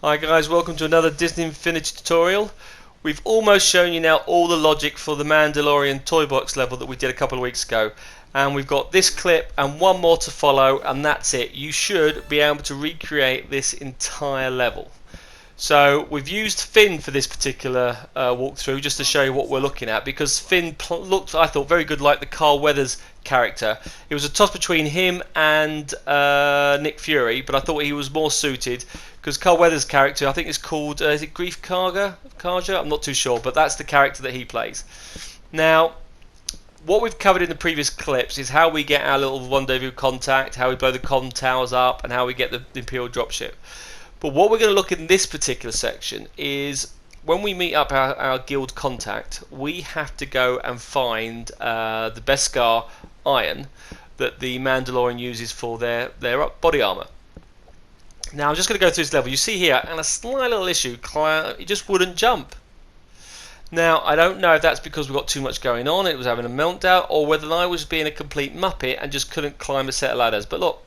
Hi guys, welcome to another Disney Infinity tutorial. We've almost shown you now all the logic for the Mandalorian Toy Box level that we did a couple of weeks ago. And we've got this clip and one more to follow, and that's it. You should be able to recreate this entire level. So we've used Finn for this particular walkthrough just to show you what we're looking at, because Finn looked, I thought, very good like the Carl Weathers character. It was a toss between him and Nick Fury, but I thought he was more suited because Carl Weathers' character, I think it's called, is it Grief Karga? I'm not too sure, but that's the character that he plays. Now, what we've covered in the previous clips is how we get our little rendezvous contact, how we blow the comm towers up, and how we get the Imperial dropship. But what we're going to look in this particular section is when we meet up our guild contact, we have to go and find the Beskar iron that the Mandalorian uses for their body armor. Now I'm just going to go through this level. You see here, and a slight little issue, he just wouldn't jump. Now I don't know if that's because we've got too much going on, it was having a meltdown, or whether I was being a complete muppet and just couldn't climb a set of ladders. But look.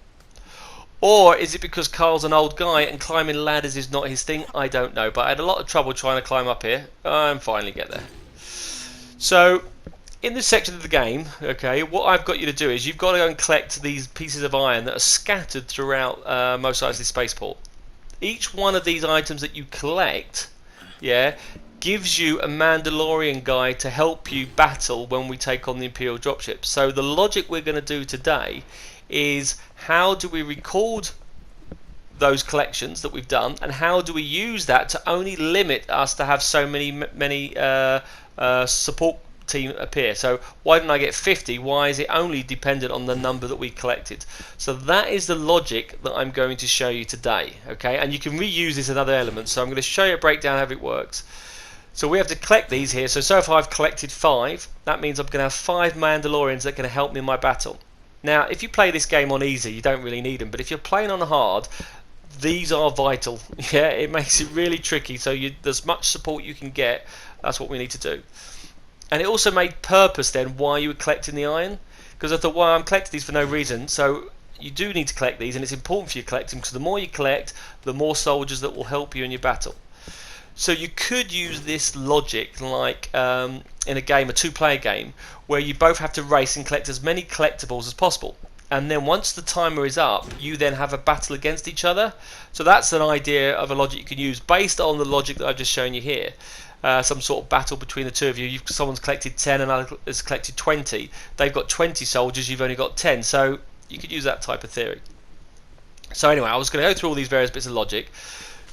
Or is it because Carl's an old guy and climbing ladders is not his thing? I don't know, but I had a lot of trouble trying to climb up here and finally get there. So, in this section of the game, okay, what I've got you to do is you've got to go and collect these pieces of iron that are scattered throughout Mos Eisley Spaceport. Each one of these items that you collect, yeah, gives you a Mandalorian guy to help you battle when we take on the Imperial dropship. So the logic we're going to do today is how do we record those collections that we've done, and how do we use that to only limit us to have so many support team appear. So why didn't I get 50? Why is it only dependent on the number that we collected? So that is the logic that I'm going to show you today, okay? And you can reuse this in other elements, so I'm going to show you a breakdown of how it works. So we have to collect these here. So far I've collected 5. That means I'm going to have 5 Mandalorians that are going to help me in my battle. Now, if you play this game on easy, you don't really need them. But if you're playing on hard, these are vital. Yeah, it makes it really tricky. So there's much support you can get. That's what we need to do. And it also made purpose then why you were collecting the iron. Because I thought, well, I'm collecting these for no reason. So you do need to collect these, and it's important for you to collect them, because the more you collect, the more soldiers that will help you in your battle. So you could use this logic like in a game, a 2-player game, where you both have to race and collect as many collectibles as possible. And then once the timer is up, you then have a battle against each other. So that's an idea of a logic you can use based on the logic that I've just shown you here. Some sort of battle between the two of you. Someone's collected 10 and another has collected 20. They've got 20 soldiers, you've only got 10. So you could use that type of theory. So anyway, I was going to go through all these various bits of logic.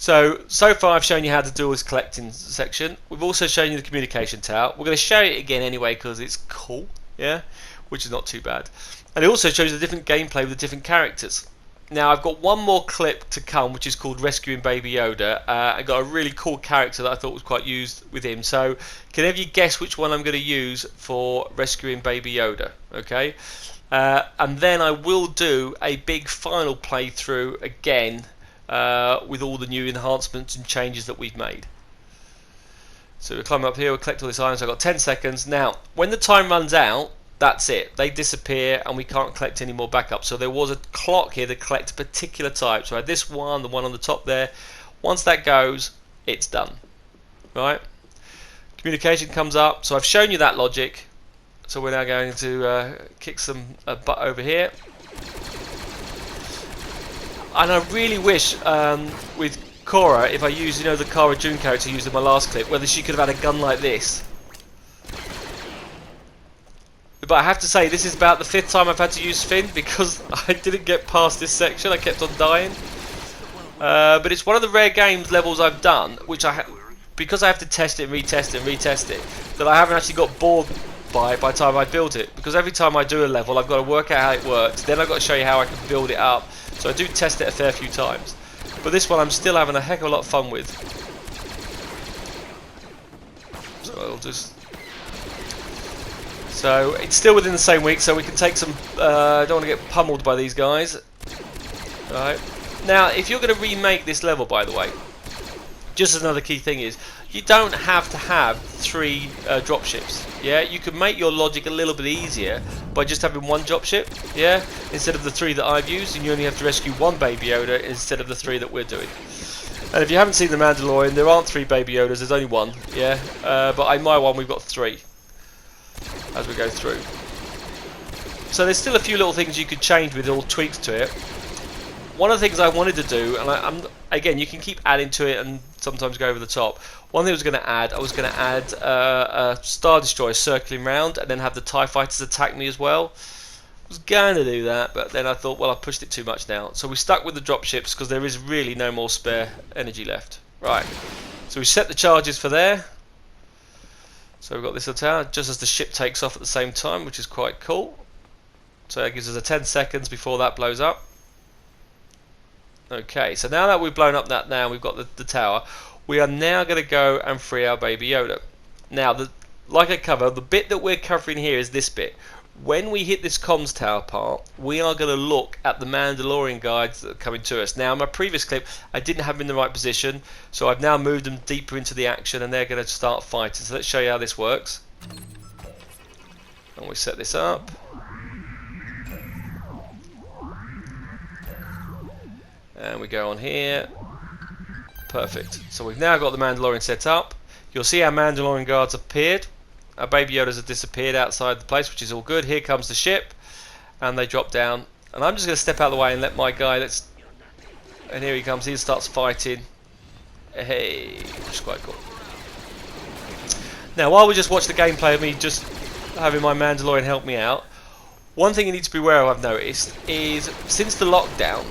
So far I've shown you how to do this collecting section. We've also shown you the communication tower. We're going to show it again anyway because it's cool, yeah, which is not too bad. And it also shows the different gameplay with the different characters. Now I've got one more clip to come, which is called Rescuing Baby Yoda. I got a really cool character that I thought was quite used with him. So can any of you guess which one I'm going to use for Rescuing Baby Yoda? Okay, and then I will do a big final playthrough again. With all the new enhancements and changes that we've made. So we'll climb up here, we'll collect all this iron, so I've got 10 seconds. Now, when the time runs out, that's it. They disappear and we can't collect any more backup. So there was a clock here that collect a particular type. So I had this one, the one on the top there. Once that goes, it's done. Right? Communication comes up. So I've shown you that logic. So we're now going to kick some butt over here. And I really wish with Cora, if I use, the Cara Dune character I used in my last clip, whether she could have had a gun like this. But I have to say, this is about the 5th time I've had to use Finn because I didn't get past this section. I kept on dying. But it's one of the rare games levels I've done, which because I have to test it and retest it and retest it, that I haven't actually got bored by the time I built it. Because every time I do a level, I've got to work out how it works. Then I've got to show you how I can build it up. So I do test it a fair few times. But this one I'm still having a heck of a lot of fun with. So I'll just... So it's still within the same week, so we can take some... I don't want to get pummeled by these guys. Alright. Now, if you're going to remake this level, by the way, just as another key thing is, you don't have to have 3 dropships. Yeah, you can make your logic a little bit easier by just having 1 dropship. Yeah, instead of the 3 that I've used, and you only have to rescue 1 Baby Yoda instead of the 3 that we're doing. And if you haven't seen the Mandalorian, there aren't 3 Baby Yodas, there's only 1, yeah. But in my one we've got 3 as we go through. So there's still a few little things you could change with all tweaks to it. One of the things I wanted to do, and again, you can keep adding to it and sometimes go over the top. One thing I was going to add, a Star Destroyer circling round and then have the TIE Fighters attack me as well. I was going to do that, but then I thought, well, I've pushed it too much now. So we stuck with the dropships because there is really no more spare energy left. Right, so we set the charges for there. So we've got this little tower just as the ship takes off at the same time, which is quite cool. So that gives us a 10 seconds before that blows up. Okay, so now that we've blown up that now, we've got the tower, we are now going to go and free our Baby Yoda. Now, like I covered, the bit that we're covering here is this bit. When we hit this comms tower part, we are going to look at the Mandalorian guides that are coming to us. Now, in my previous clip, I didn't have them in the right position, so I've now moved them deeper into the action and they're going to start fighting. So let's show you how this works. And we set this up. And we go on here. Perfect. So we've now got the Mandalorian set up. You'll see our Mandalorian guards appeared. Our Baby Yodas have disappeared outside the place, which is all good. Here comes the ship, and they drop down. And I'm just going to step out of the way and let my guy. And here he comes. He starts fighting. Hey, which is quite cool. Now, while we just watch the gameplay of me just having my Mandalorian help me out, one thing you need to be aware of, I've noticed, is since the lockdown,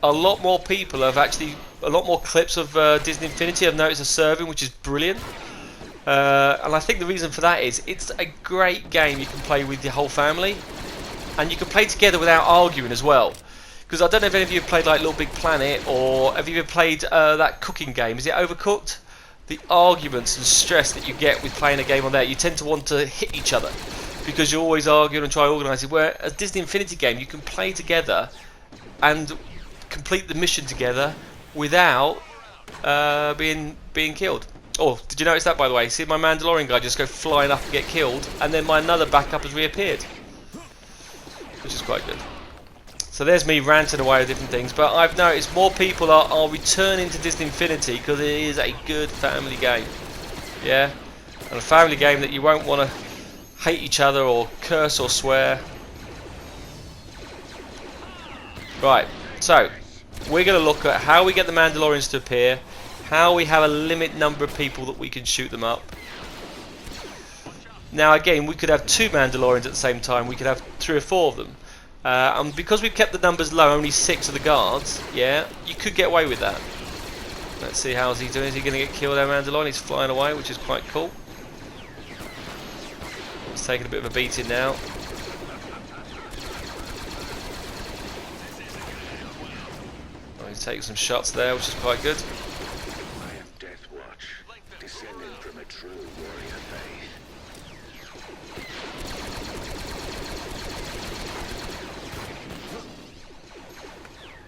a lot more people have actually, a lot more clips of Disney Infinity I've noticed are serving, which is brilliant. And I think the reason for that is it's a great game you can play with your whole family, and you can play together without arguing as well. Because I don't know if any of you have played like Little Big Planet, or have you ever played that cooking game? Is it Overcooked? The arguments and stress that you get with playing a game on there, you tend to want to hit each other because you're always arguing and try to organise it. Where a Disney Infinity game, you can play together and complete the mission together without being killed. Oh, did you notice that, by the way? See my Mandalorian guy just go flying up and get killed, and then my another backup has reappeared, which is quite good. So there's me ranting away with different things, but I've noticed more people are returning to Disney Infinity because it is a good family game. Yeah, and a family game that you won't want to hate each other or curse or swear. Right, so we're going to look at how we get the Mandalorians to appear, how we have a limit number of people that we can shoot them up. Now again, we could have 2 Mandalorians at the same time, we could have 3 or 4 of them. And because we've kept the numbers low, only 6 of the guards, yeah, you could get away with that. Let's see, how's he doing? Is he going to get killed, our Mandalorian? He's flying away, which is quite cool. He's taking a bit of a beating now. Oh, he's taking some shots there, which is quite good.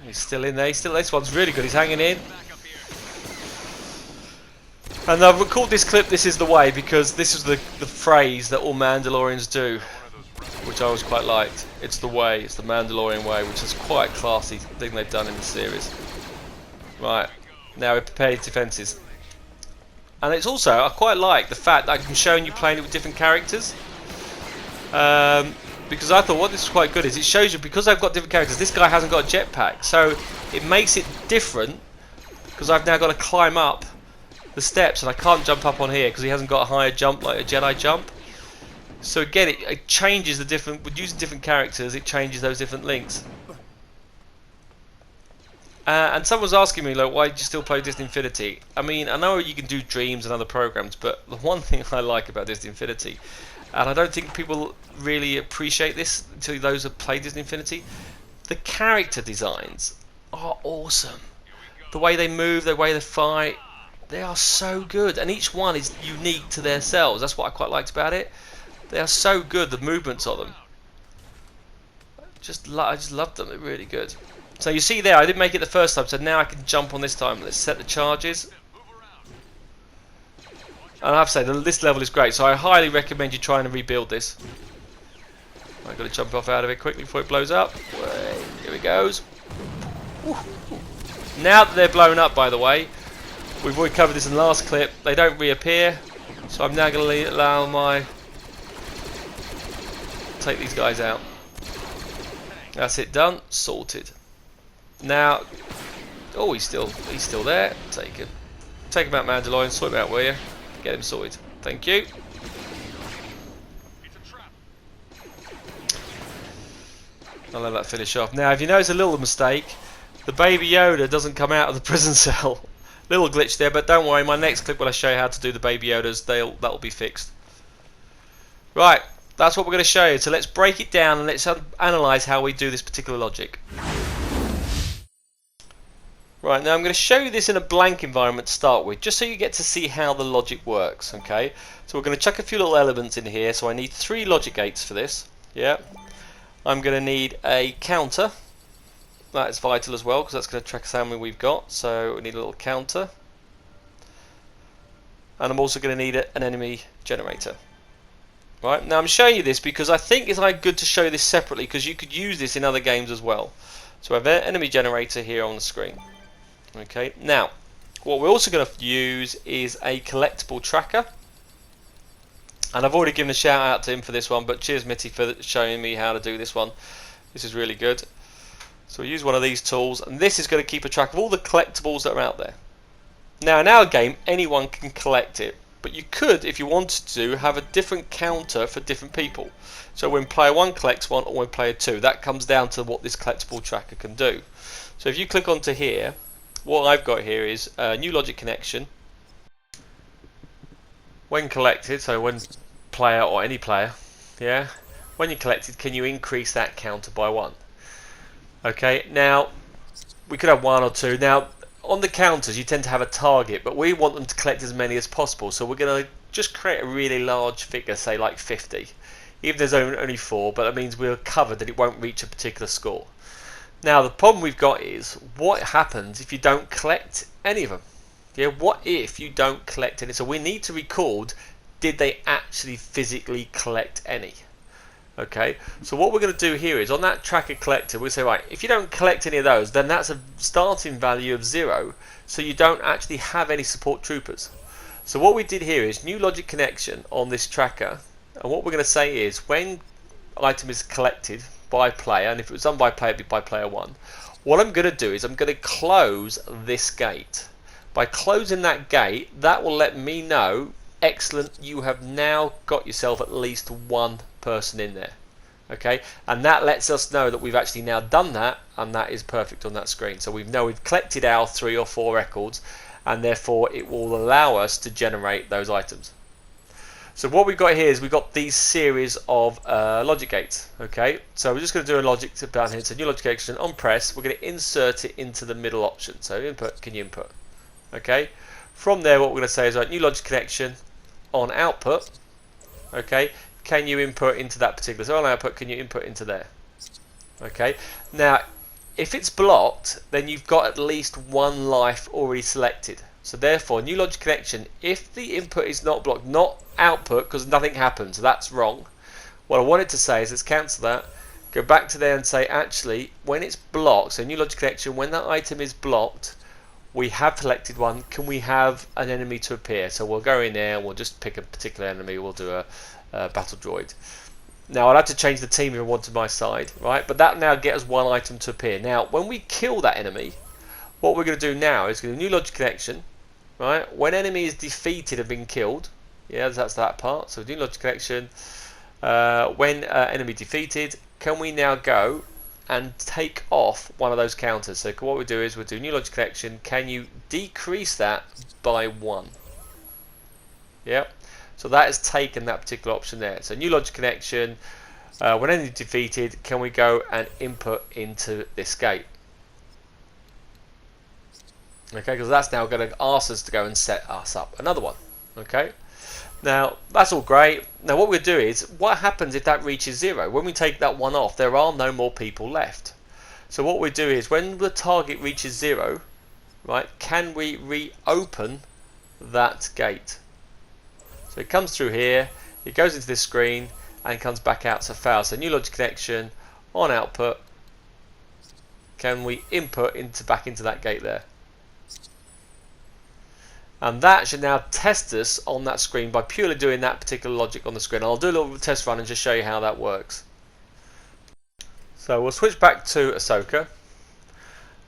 He's still in there. This one's really good. He's hanging in. And I've recorded this clip, "This is the way," because this is the phrase that all Mandalorians do, which I always quite liked. It's the way. It's the Mandalorian way, which is quite a classy thing they've done in the series. Right. Now we prepare your defences. And it's also, I quite like the fact that I'm showing you playing it with different characters. Because I thought what this is quite good is it shows you, because I've got different characters, this guy hasn't got a jetpack, so it makes it different because I've now got to climb up the steps and I can't jump up on here because he hasn't got a higher jump like a Jedi jump. So again, it changes the different, with using different characters, it changes those different links. And someone was asking me, like, why do you still play Disney Infinity? I mean, I know you can do Dreams and other programs, but the one thing I like about Disney Infinity, and I don't think people really appreciate this until those that play Disney Infinity, the character designs are awesome. The way they move, the way they fight, they are so good, and each one is unique to themselves. That's what I quite liked about it. They are so good, the movements of them. I just loved them. They're really good. So you see there, I didn't make it the first time, so now I can jump on this time. Let's set the charges. And I have to say, this level is great, so I highly recommend you trying to rebuild this. I've got to jump off out of it quickly before it blows up. Here it goes. Woo. Now that they're blown up, by the way, we've already covered this in the last clip, they don't reappear. So I'm now going to allow my... take these guys out. That's it done, sorted. Now, oh, he's still there. Take him out, Mandalorian. Sort him out, will you? Get him sorted. Thank you. I'll let that finish off. Now, if you notice a little mistake, the Baby Yoda doesn't come out of the prison cell. Little glitch there, but don't worry. My next clip, when I show you how to do the Baby Yodas, that'll be fixed. Right, that's what we're going to show you. So let's break it down and let's analyse how we do this particular logic. Right, now I'm going to show you this in a blank environment to start with, just so you get to see how the logic works, okay? So we're going to chuck a few little elements in here, so I need 3 logic gates for this, yeah? I'm going to need a counter, that is vital as well, because that's going to track how many we've got, so we need a little counter. And I'm also going to need an enemy generator. Right, now I'm showing you this because I think it's good to show this separately, because you could use this in other games as well. So I have an enemy generator here on the screen. Okay, now what we're also going to use is a collectible tracker, and I've already given a shout out to him for this one, but cheers Mitty for showing me how to do this one. This is really good. So we use one of these tools, and this is going to keep a track of all the collectibles that are out there. Now in our game anyone can collect it, but you could, if you wanted to, have a different counter for different people. So when player 1 collects one, or when player 2, that comes down to what this collectible tracker can do. So if you click onto here, what I've got here is a new logic connection. When collected, so when player or any player, yeah, when you're collected, can you increase that counter by 1? Okay, now we could have 1 or 2. Now on the counters you tend to have a target, but we want them to collect as many as possible, so we're going to just create a really large figure, say like 50. Even there's only 4, but that means we're covered that it won't reach a particular score. Now the problem we've got is, what happens if you don't collect any of them? Yeah, what if you don't collect any? So we need to record, did they actually physically collect any? Okay, so what we're going to do here is, on that tracker collector, we'll say, right, if you don't collect any of those, then that's a starting value of 0, so you don't actually have any support troopers. So what we did here is new logic connection on this tracker, and what we're going to say is, when item is collected by player, and if it was done by player, it'd be by player 1, what I'm going to do is I'm going to close this gate. By closing that gate, that will let me know, excellent, you have now got yourself at least 1 person in there. Okay, and that lets us know that we've actually now done that, and that is perfect on that screen. So we know we've collected our 3 or 4 records, and therefore it will allow us to generate those items. So what we've got here is we've got these series of logic gates. Okay, so we're just going to do a logic down here. So new logic action on press, we're going to insert it into the middle option. So input, can you input? Okay, from there what we're going to say is, right, new logic connection on output. Okay, can you input into that particular? So on output, can you input into there? Okay, now if it's blocked, then you've got at least 1 life already selected. So therefore, new logic connection, if the input is not blocked, not output, because nothing happens, so that's wrong. What I wanted to say is, let's cancel that, go back to there and say, actually, when it's blocked, so new logic connection, when that item is blocked, we have selected one, can we have an enemy to appear? So we'll go in there, we'll just pick a particular enemy, we'll do a battle droid. Now I'll have to change the team if I want to my side, right? But that now gets us 1 item to appear. Now when we kill that enemy, what we're going to do now is going to new logic connection, right? When enemy is defeated and been killed, yeah, that's that part. So new logic connection, when enemy defeated, can we now go and take off one of those counters? So what we do is we'll do new logic connection, can you decrease that by 1? Yep. So that has taken that particular option there. So new logic connection, when enemy defeated, can we go and input into this gate? Okay, because that's now going to ask us to go and set us up another one. Okay, now that's all great. Now what we'll do is, what happens if that reaches 0? When we take that one off, there are no more people left. So what we do is, when the target reaches 0, right, can we reopen that gate? So it comes through here, it goes into this screen, and comes back out to fail. So new logic connection on output, can we input back into that gate there? And that should now test us on that screen by purely doing that particular logic on the screen. I'll do a little test run and just show you how that works. So we'll switch back to Ahsoka,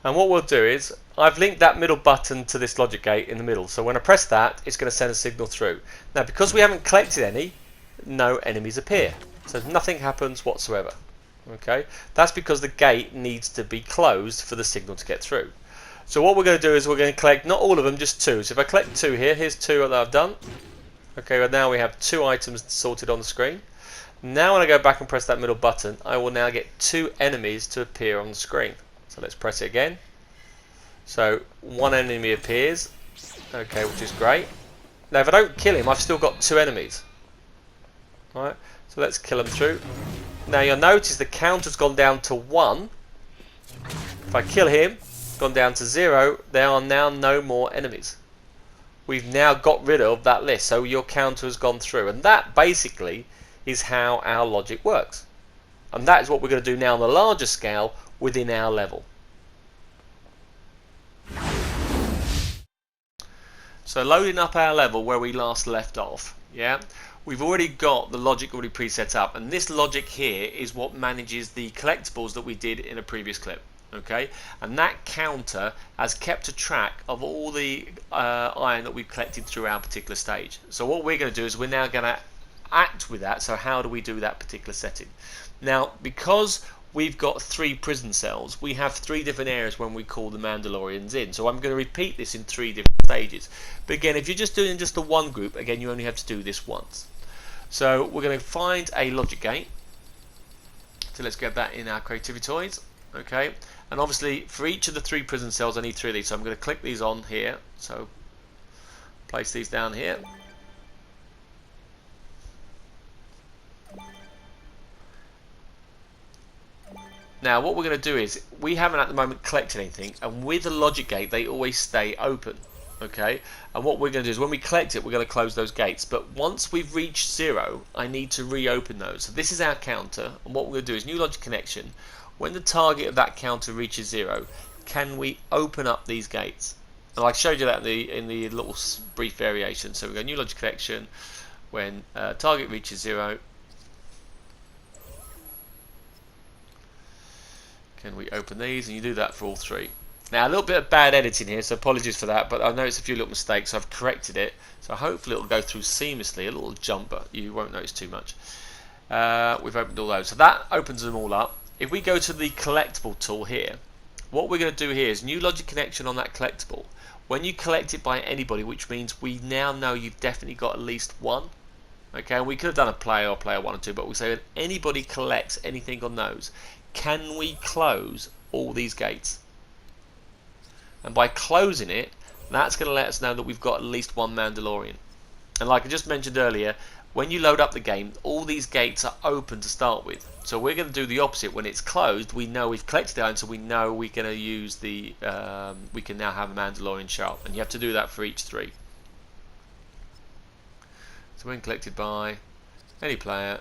and what we'll do is I've linked that middle button to this logic gate in the middle, so when I press that it's going to send a signal through. Now because we haven't collected any, no enemies appear, so nothing happens whatsoever. Okay, that's because the gate needs to be closed for the signal to get through. So what we're going to do is we're going to collect not all of them, just 2. So if I collect 2 here, here's 2 that I've done. Okay, well now we have 2 items sorted on the screen. Now when I go back and press that middle button, I will now get 2 enemies to appear on the screen. So let's press it again. So 1 enemy appears, okay, which is great. Now if I don't kill him, I've still got 2 enemies. Right, so let's kill them through. Now you'll notice the counter's gone down to 1. If I kill him, gone down to 0, there are now no more enemies. We've now got rid of that list, so your counter has gone through, and that basically is how our logic works. And that is what we're going to do now on the larger scale within our level. So loading up our level where we last left off, yeah, we've already got the logic already preset up, and this logic here is what manages the collectibles that we did in a previous clip. Okay, and that counter has kept a track of all the iron that we've collected through our particular stage. So what we're going to do is we're now going to act with that. So how do we do that particular setting? Now, because we've got 3 prison cells, we have 3 different areas when we call the Mandalorians in. So I'm going to repeat this in 3 different stages. But again, if you're just doing just the one group, again, you only have to do this once. So we're going to find a logic gate. So let's get that in our creativity toys. Okay, and obviously for each of the 3 prison cells I need 3 of these, so I'm going to click these on here, so place these down here. Now what we're going to do is, we haven't at the moment collected anything, and with the logic gate they always stay open. Okay, and what we're going to do is when we collect it we're going to close those gates, but once we've reached 0 I need to reopen those. So this is our counter, and what we're going to do is new logic connection. When the target of that counter reaches 0, can we open up these gates? And I showed you that in the little brief variation. So we go new logic connection. When target reaches 0, can we open these? And you do that for all 3. Now a little bit of bad editing here, so apologies for that, but I noticed a few little mistakes, so I've corrected it. So hopefully it'll go through seamlessly, a little jump, but you won't notice too much. We've opened all those, so that opens them all up. If we go to the collectible tool here, what we're going to do here is new logic connection on that collectible. When you collect it by anybody, which means we now know you've definitely got at least 1. Okay, we could have done a player or player 1 or 2, but we say when anybody collects anything on those, can we close all these gates? And by closing it, that's going to let us know that we've got at least 1 Mandalorian. And like I just mentioned earlier, when you load up the game, all these gates are open to start with. So we're going to do the opposite. When it's closed, we know we've collected the iron, so we know we're going to use the we can now have a Mandalorian show up, and you have to do that for each 3. So when collected by any player,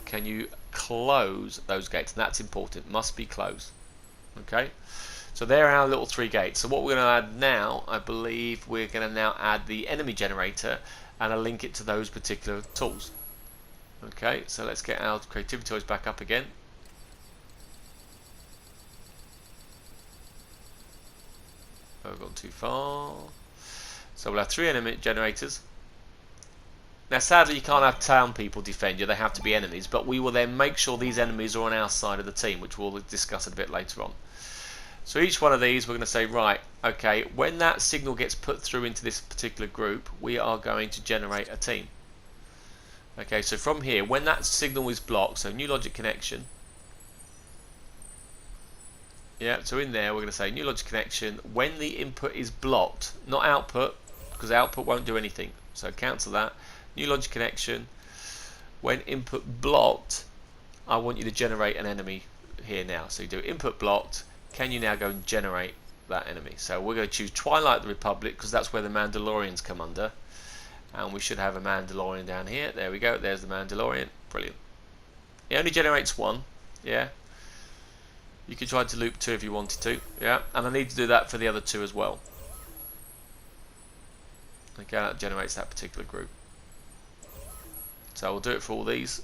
can you close those gates? And that's important, must be closed. Okay, so there are our little 3 gates. So what we're going to add now, I believe we're going to now add the enemy generator, and I'll link it to those particular tools. Okay, so let's get our creativity toys back up again. I've gone too far. So we'll have 3 enemy generators. Now sadly you can't have town people defend you, they have to be enemies, but we will then make sure these enemies are on our side of the team, which we'll discuss a bit later on. So each one of these we're going to say, right, okay, when that signal gets put through into this particular group, we are going to generate a team. Okay, so from here, when that signal is blocked, so new logic connection. Yeah, so in there we're going to say new logic connection when the input is blocked, not output, because output won't do anything. So cancel that. New logic connection when input blocked, I want you to generate an enemy here now. So you do input blocked. Can you now go and generate that enemy? So we're going to choose Twilight the Republic because that's where the Mandalorians come under, and we should have a Mandalorian down here. There we go, there's the Mandalorian. Brilliant. It only generates 1. Yeah, you could try to loop 2 if you wanted to. Yeah, and I need to do that for the other 2 as well. Okay, that generates that particular group. So we'll do it for all these.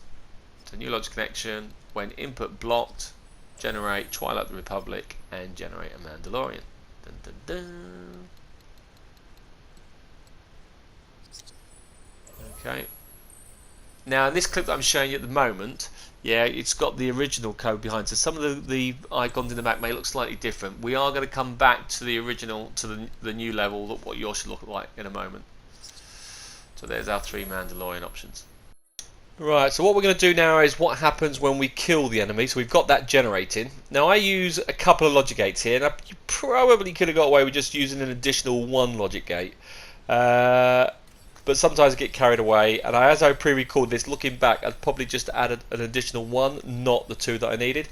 So new logic connection, when input blocked, generate Twilight of the Republic and generate a Mandalorian. Dun, dun, dun. Okay. Now in this clip that I'm showing you at the moment, yeah, it's got the original code behind. So some of the icons in the back may look slightly different. We are going to come back to the original, to the new level, what yours should look like in a moment. So there's our 3 Mandalorian options. Right, so what we're going to do now is what happens when we kill the enemy. So we've got that generating. Now I use a couple of logic gates here, and you probably could have got away with just using an additional 1 logic gate. But sometimes I get carried away, and as I pre-recorded this, looking back, I'd probably just added an additional 1, not the 2 that I needed.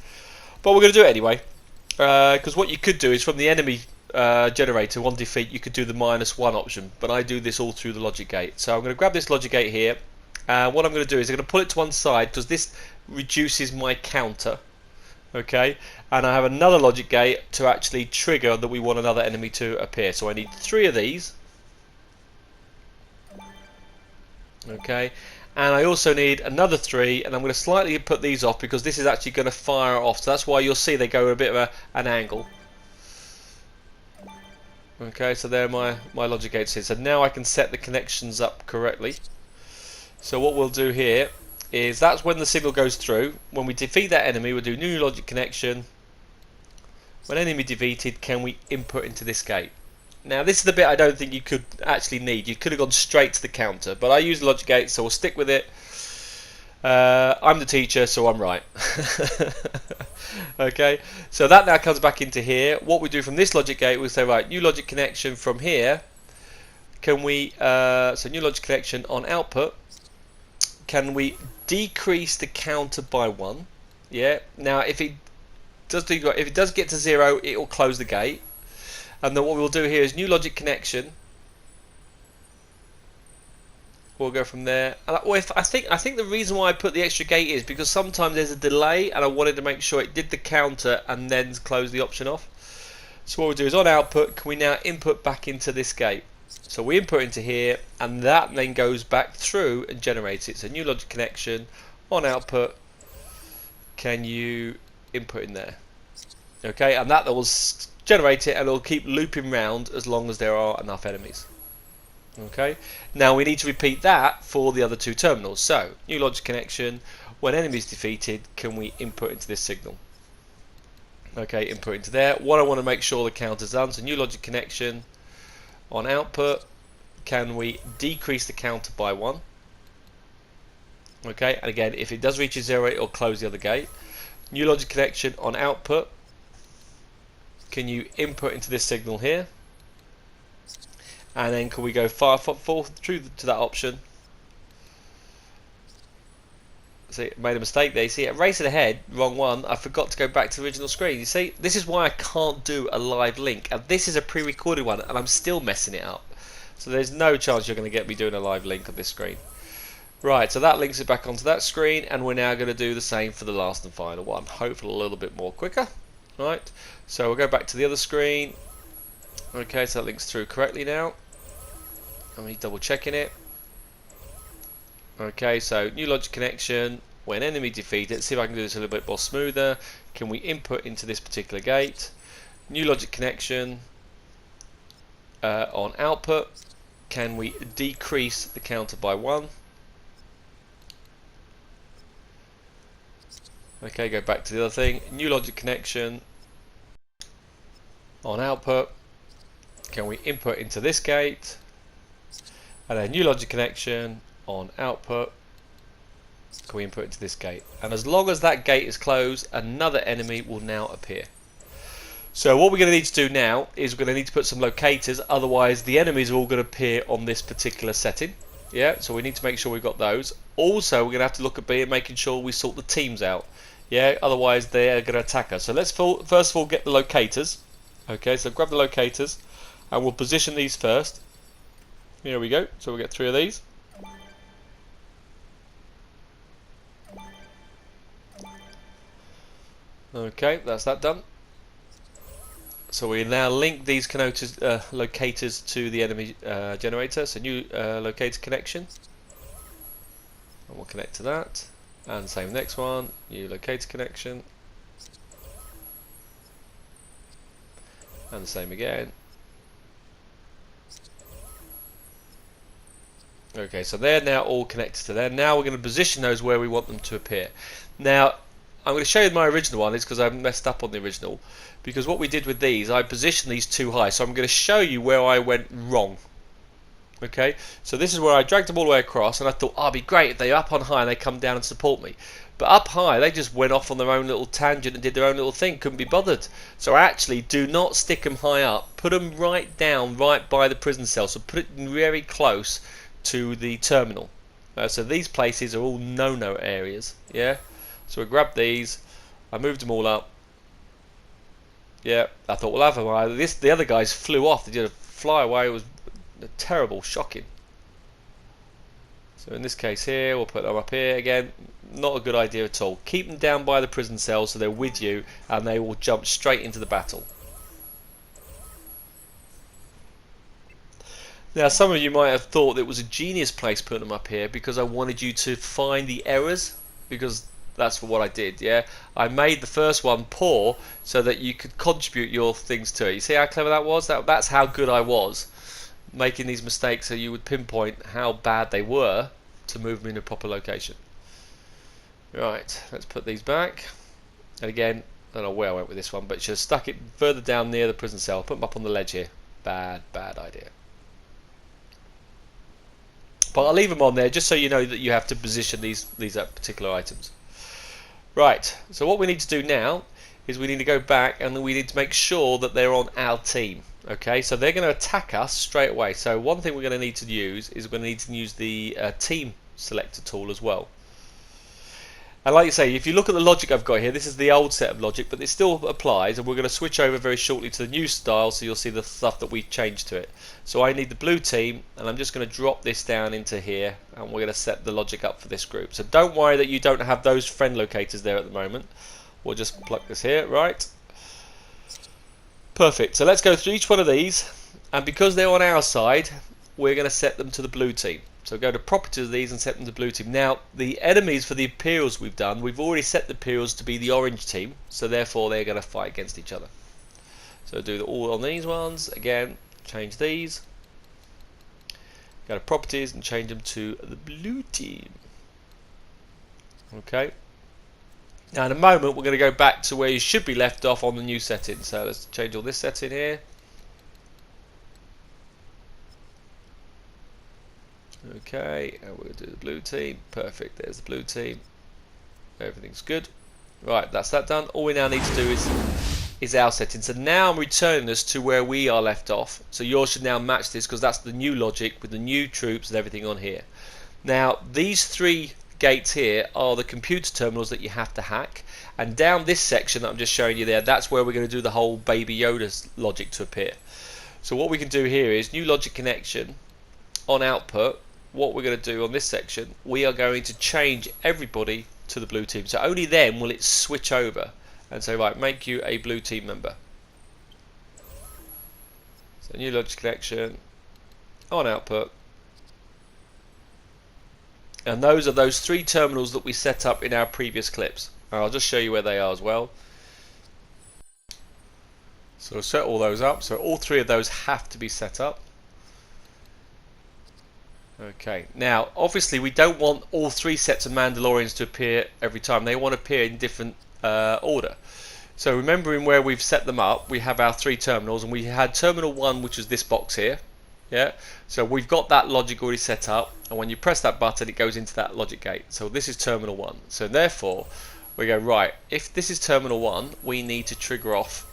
But we're going to do it anyway, because what you could do is from the enemy generator on defeat, you could do the -1 option, but I do this all through the logic gate. So I'm going to grab this logic gate here. What I'm going to do is I'm going to pull it to one side because this reduces my counter, okay, and I have another logic gate to actually trigger that we want another enemy to appear. So I need 3 of these, okay, and I also need another 3, and I'm going to slightly put these off because this is actually going to fire off, so that's why you'll see they go a bit of an angle. Okay, so there are my logic gates here. So now I can set the connections up correctly. So what we'll do here is that's when the signal goes through. When we defeat that enemy, we'll do new logic connection. When enemy defeated, can we input into this gate? Now this is the bit I don't think you could actually need. You could have gone straight to the counter, but I use the logic gate, so we'll stick with it. I'm the teacher, so I'm right. Okay, so that now comes back into here. What we do from this logic gate, we say, right, new logic connection from here. Can we, so new logic connection on output. Can we decrease the counter by 1? Yeah. Now, if it does get to 0, it will close the gate. And then what we'll do here is new logic connection. We'll go from there. And I think the reason why I put the extra gate is because sometimes there's a delay, and I wanted to make sure it did the counter and then close the option off. So what we'll do is on output, can we now input back into this gate? So we input into here, and that then goes back through and generates it. So new logic connection on output. Can you input in there? Okay, and that will generate it, and it'll keep looping round as long as there are enough enemies. Okay. Now we need to repeat that for the other 2 terminals. So new logic connection. When enemy is defeated, can we input into this signal? Okay, input into there. What I want to make sure the counter's done. So new logic connection. On output, can we decrease the counter by 1? Okay, and again, if it does reach a 0, it'll close the other gate. New logic connection on output. Can you input into this signal here? And then can we go far through to that option? See, made a mistake there. You see, racing ahead, wrong one. I forgot to go back to the original screen. You see, this is why I can't do a live link, and this is a pre-recorded one, and I'm still messing it up. So there's no chance you're going to get me doing a live link on this screen. Right, so that links it back onto that screen, and we're now going to do the same for the last and final one. Hopefully a little bit more quicker. Right, so we'll go back to the other screen. Okay, so that links through correctly now. I'm double checking it. Okay, so new logic connection. When enemy defeated, let's see if I can do this a little bit more smoother. Can we input into this particular gate? New logic connection on output. Can we decrease the counter by 1? Okay, go back to the other thing. New logic connection on output. Can we input into this gate? And then new logic connection on output. Can we input into this gate? And as long as that gate is closed, another enemy will now appear. So what we're going to need to do now is we're going to need to put some locators, otherwise the enemies are all going to appear on this particular setting. Yeah, so we need to make sure we've got those. Also, we're going to have to look at making sure we sort the teams out. Yeah, otherwise they are going to attack us. So let's first of all get the locators. Okay, so grab the locators and we'll position these first. Here we go. So we'll get 3 of these. Okay, that's that done. So we now link these locators to the enemy generator. So new locator connection, and we'll connect to that. And same next one, new locator connection, and the same again. Okay, so they're now all connected to there. Now we're going to position those where we want them to appear. Now, I'm going to show you my original one, is because I messed up on the original. Because what we did with these, I positioned these too high. So I'm going to show you where I went wrong. Okay, so this is where I dragged them all the way across, and I thought, oh, it'd be great if they're up on high and they come down and support me. But up high, they just went off on their own little tangent and did their own little thing, couldn't be bothered. So actually, do not stick them high up. Put them right down, right by the prison cell. So put it very close to the terminal. So these places are all no-no areas. Yeah. So we grabbed these. I moved them all up. Yeah. I thought we'll have them. The other guys flew off. They did a fly away. It was terrible, shocking. So in this case here, we'll put them up here again. Not a good idea at all. Keep them down by the prison cell so they're with you, and they will jump straight into the battle. Now, some of you might have thought it was a genius place putting them up here because I wanted you to find the errors, because that's what I did. Yeah, I made the first one poor so that you could contribute your things to it. You see how clever that was? That's how good I was, making these mistakes so you would pinpoint how bad they were to move them in a proper location. Right, let's put these back. And again, I don't know where I went with this one, but should have stuck it further down near the prison cell. Put them up on the ledge here. Bad idea. But I'll leave them on there just so you know that you have to position these particular items. Right, so what we need to do now is we need to go back and we need to make sure that they're on our team. Okay, so they're going to attack us straight away. So one thing we're going to need to use is we're going to need to use the team selector tool as well. And like you say, if you look at the logic I've got here, this is the old set of logic, but it still applies, and we're going to switch over very shortly to the new style, so you'll see the stuff that we changed to it. So I need the blue team, and I'm just going to drop this down into here, and we're going to set the logic up for this group. So don't worry that you don't have those friend locators there at the moment. We'll just pluck this here, right? Perfect. So let's go through each one of these, and because they're on our side, we're going to set them to the blue team. So go to properties of these and set them to blue team. Now the enemies for the Imperials we've already set the Imperials to be the orange team, so therefore they're going to fight against each other. So do all on these ones. Again, change these. Go to properties and change them to the blue team. Okay. Now in a moment we're going to go back to where you should be left off on the new setting. So let's change all this setting here. Okay, and we'll do the blue team. Perfect, there's the blue team. Everything's good. Right, that's that done. All we now need to do is our setting. So now I'm returning us to where we are left off. So yours should now match this because that's the new logic with the new troops and everything on here. Now these three gates here are the computer terminals that you have to hack. And down this section that I'm just showing you there, that's where we're going to do the whole Baby Yoda logic to appear. So what we can do here is new logic connection on output. What we're going to do on this section, we are going to change everybody to the blue team. So only then will it switch over and say, right, make you a blue team member. So new logic connection on output. And those are those three terminals that we set up in our previous clips. And I'll just show you where they are as well. So set all those up. So all three of those have to be set up. Okay, now obviously we don't want all three sets of Mandalorians to appear every time. They want to appear in different order. So remembering where we've set them up, we have our three terminals, and we had terminal 1, which is this box here. Yeah, so we've got that logic already set up, and when you press that button it goes into that logic gate. So this is terminal 1. So therefore we go, right, if this is terminal 1, we need to trigger off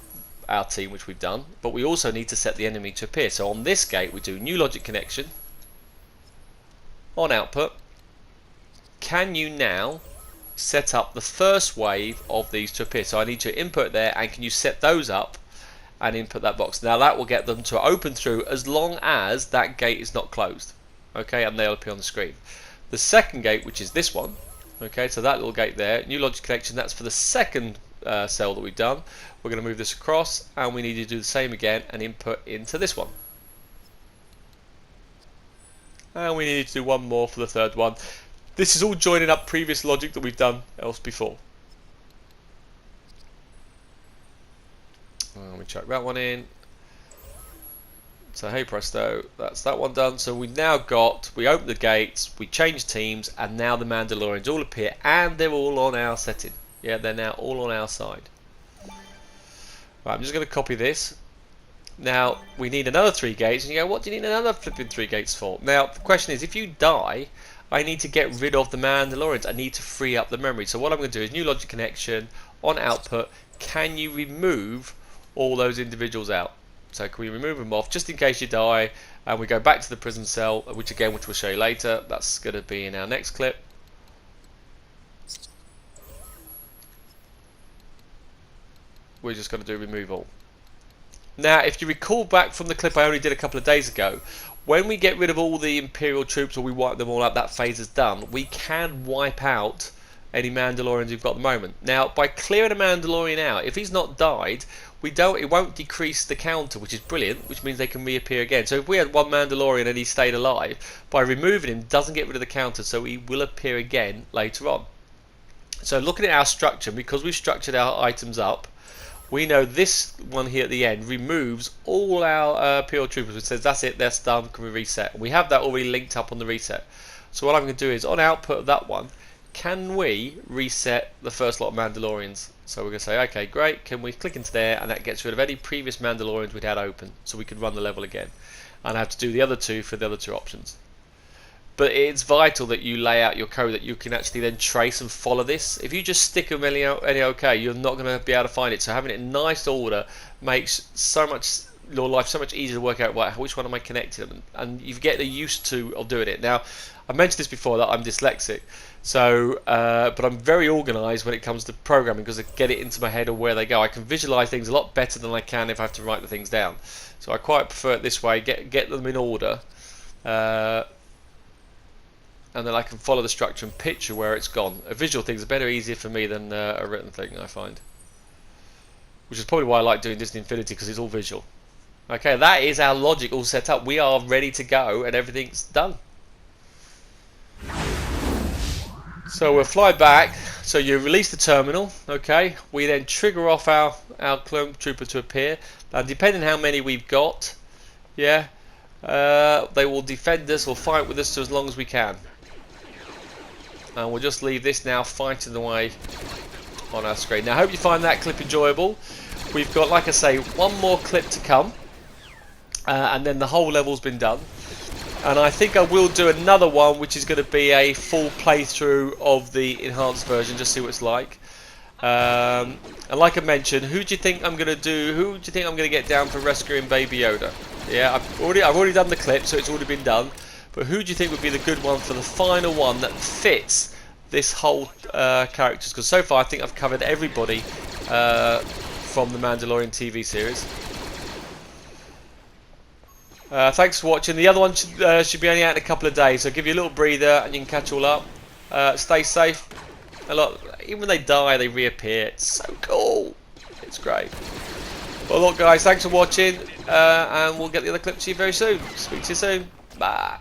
our team, which we've done, but we also need to set the enemy to appear. So on this gate we do new logic connection on output. Can you now set up the first wave of these to appear? So I need to input there, and can you set those up and input that box? Now that will get them to open through as long as that gate is not closed. Okay, and they'll appear on the screen. The second gate, which is this one, okay, so that little gate there, new logic connection, that's for the second cell that we've done. We're going to move this across, and we need to do the same again and input into this one. And we need to do one more for the third one. This is all joining up previous logic that we've done else before. And we chuck that one in. So hey presto, that's that one done. So we now got, we open the gates, we change teams, and now the Mandalorians all appear, and they're all on our setting. Yeah, they're now all on our side. Right, I'm just going to copy this. Now we need another 3 gates, and you go, what do you need another flipping 3 gates for? Now the question is, if you die, I need to get rid of the Mandalorians. I need to free up the memory. So what I'm going to do is new logic connection on output. Can you remove all those individuals out? So can we remove them off just in case you die? And we go back to the prison cell, which we'll show you later. That's going to be in our next clip. We're just going to do remove all. Now, if you recall back from the clip I only did a couple of days ago, when we get rid of all the Imperial troops, or we wipe them all out, that phase is done. We can wipe out any Mandalorians we've got at the moment. Now, by clearing a Mandalorian out, if he's not died, it won't decrease the counter, which is brilliant, which means they can reappear again. So if we had one Mandalorian and he stayed alive, by removing him, doesn't get rid of the counter, so he will appear again later on. So looking at our structure, because we've structured our items up, we know this one here at the end removes all our Imperial troopers. It says that's it, that's done, can we reset? We have that already linked up on the reset. So what I'm going to do is, on output of that one, can we reset the first lot of Mandalorians? So we're going to say, okay, great, can we click into there, and that gets rid of any previous Mandalorians we'd had open, so we could run the level again. And I have to do the other 2 for the other 2 options. But it's vital that you lay out your code that you can actually then trace and follow this. If you just stick them any okay, you're not going to be able to find it. So having it in nice order makes your life so much easier to work out which one am I connected, and you get used to of doing it. Now, I mentioned this before that I'm dyslexic, so but I'm very organised when it comes to programming because I get it into my head of where they go. I can visualise things a lot better than I can if I have to write the things down. So I quite prefer it this way. Get them in order. And then I can follow the structure and picture where it's gone. A visual thing is better, easier for me than a written thing, I find. Which is probably why I like doing Disney Infinity, because it's all visual. Okay, that is our logic all set up. We are ready to go, and everything's done. So we'll fly back. So you release the terminal, okay? We then trigger off our clone trooper to appear. Now, depending on how many we've got, yeah, they will defend us or fight with us as long as we can. And we'll just leave this now fighting away on our screen. Now I hope you find that clip enjoyable. We've got, like I say, one more clip to come, and then the whole level's been done. And I think I will do another one which is going to be a full playthrough of the enhanced version, just see what it's like. And like I mentioned, who do you think I'm going to get down for rescuing Baby Yoda? Yeah, I've already done the clip, so it's already been done. But who do you think would be the good one for the final one that fits this whole characters? Because so far I think I've covered everybody from the Mandalorian TV series. Thanks for watching. The other one should be only out in a couple of days, so give you a little breather and you can catch all up. Stay safe. Even when they die, they reappear. It's so cool. It's great. Well, look, guys, thanks for watching, and we'll get the other clip to you very soon. Speak to you soon. Bye.